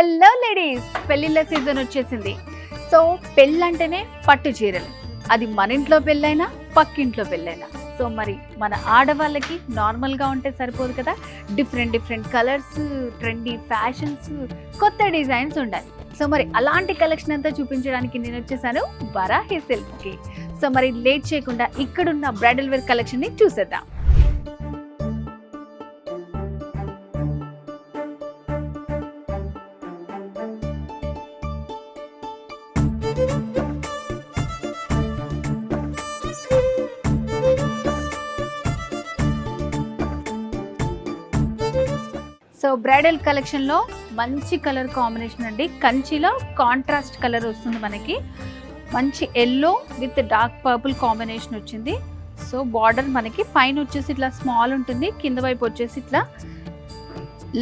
Hello ladies, పెళ్లిళ్ళ season వచ్చేసింది. So పెళ్ళంటేనే పట్టు చీరలు, అది మన ఇంట్లో పెళ్ళైనా పక్కింట్లో పెళ్ళైనా. సో మరి మన ఆడవాళ్ళకి నార్మల్గా ఉంటే సరిపోదు కదా, డిఫరెంట్ కలర్స్, ట్రెండీ ఫ్యాషన్స్, కొత్త డిజైన్స్ ఉండాలి. సో మరి అలాంటి కలెక్షన్ అంతా చూపించడానికి నేను వచ్చేసాను వరాహి సిల్క్స్కి. సో మరి లేట్ చేయకుండా ఇక్కడున్న బ్రైడల్ వేర్ కలెక్షన్ని చూసేద్దాం. సో బ్రైడల్ కలెక్షన్లో మంచి కలర్ కాంబినేషన్ అండి. కంచిలో కాంట్రాస్ట్ కలర్ వస్తుంది మనకి, మంచి yellow with dark purple combination వచ్చింది. సో బార్డర్ మనకి పైన వచ్చేసి ఇట్లా స్మాల్ ఉంటుంది, కింద వైపు వచ్చేసి ఇట్లా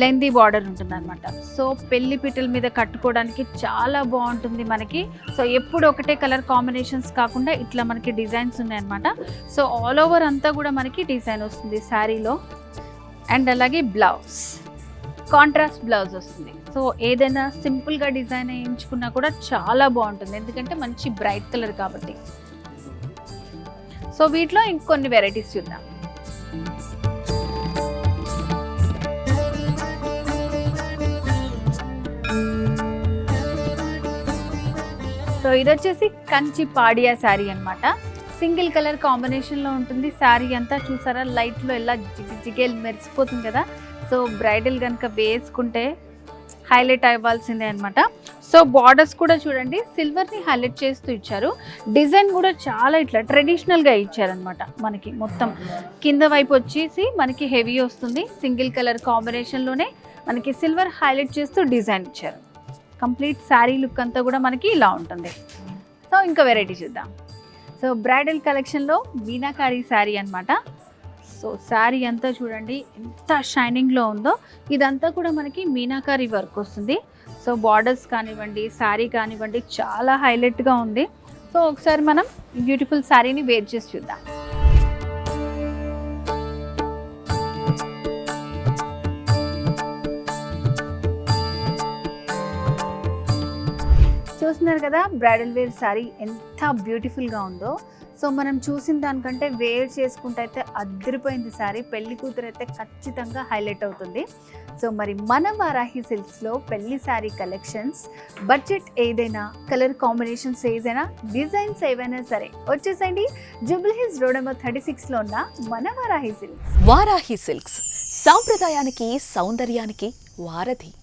లెందీ బార్డర్ ఉంటుంది అనమాట. సో పెళ్లి పీటల మీద కట్టుకోవడానికి చాలా బాగుంటుంది మనకి. సో ఎప్పుడు ఒకటే కలర్ కాంబినేషన్స్ కాకుండా ఇట్లా మనకి డిజైన్స్ ఉన్నాయన్నమాట. సో ఆల్ ఓవర్ అంతా కూడా మనకి డిజైన్ వస్తుంది శారీలో. అండ్ అలాగే బ్లౌజ్ కాంట్రాస్ట్ బ్లౌజ్ వస్తుంది. సో ఏదైనా సింపుల్గా డిజైన్ వేయించుకున్నా కూడా చాలా బాగుంటుంది, ఎందుకంటే మంచి బ్రైట్ కలర్ కాబట్టి. సో వీటిలో ఇంకొన్ని వెరైటీస్ చూద్దాం. సో ఇది వచ్చేసి కంచి పాడియా శారీ అనమాట. సింగిల్ కలర్ కాంబినేషన్లో ఉంటుంది శారీ అంతా. చూసారా లైట్లో ఎలా జిగేల్ మెరిసిపోతుంది కదా. సో బ్రైడల్ కనుక వేసుకుంటే హైలైట్ అవ్వాల్సిందే అనమాట. సో బార్డర్స్ కూడా చూడండి, సిల్వర్ని హైలైట్ చేస్తూ ఇచ్చారు. డిజైన్ కూడా చాలా ఇట్లా ట్రెడిషనల్గా ఇచ్చారనమాట. మనకి మొత్తం కింద వైపు వచ్చేసి మనకి హెవీ వస్తుంది, సింగిల్ కలర్ కాంబినేషన్లోనే మనకి సిల్వర్ హైలైట్ చేస్తూ డిజైన్ ఇచ్చారు. కంప్లీట్ శారీ లుక్ అంతా కూడా మనకి ఇలా ఉంటుంది. సో ఇంకా వెరైటీ చూద్దాం. సో బ్రైడల్ కలెక్షన్లో మీనాకారి శారీ అనమాట. సో శారీ అంతా చూడండి ఎంత షైనింగ్లో ఉందో. ఇదంతా కూడా మనకి మీనాకారి వర్క్ వస్తుంది. సో బార్డర్స్ కానివ్వండి, శారీ కానివ్వండి, చాలా హైలైట్గా ఉంది. సో ఒకసారి మనం ఈ బ్యూటిఫుల్ శారీని వేర్ చేసి చూద్దాం. చూస్తున్నారు కదా బ్రైడల్ వేర్ శారీ ఎంత బ్యూటిఫుల్గా ఉందో. సో మనం చూసిన దానికంటే వేర్ చేసుకుంటే అయితే అదిరిపోయింది శారీ. పెళ్లి కూతురు అయితే ఖచ్చితంగా హైలైట్ అవుతుంది. సో మరి మన వరాహి సిల్క్స్లో పెళ్లి శారీ కలెక్షన్స్, బడ్జెట్ ఏదైనా, కలర్ కాంబినేషన్స్ ఏదైనా, డిజైన్స్ ఏవైనా సరే వచ్చేసండి జూబ్లీ హిల్స్ రోడ్ నెంబర్ 36లో ఉన్న మన వరాహి సిల్క్స్. వారాహి సిల్క్స్ సాంప్రదాయానికి, సౌందర్యానికి వారధి.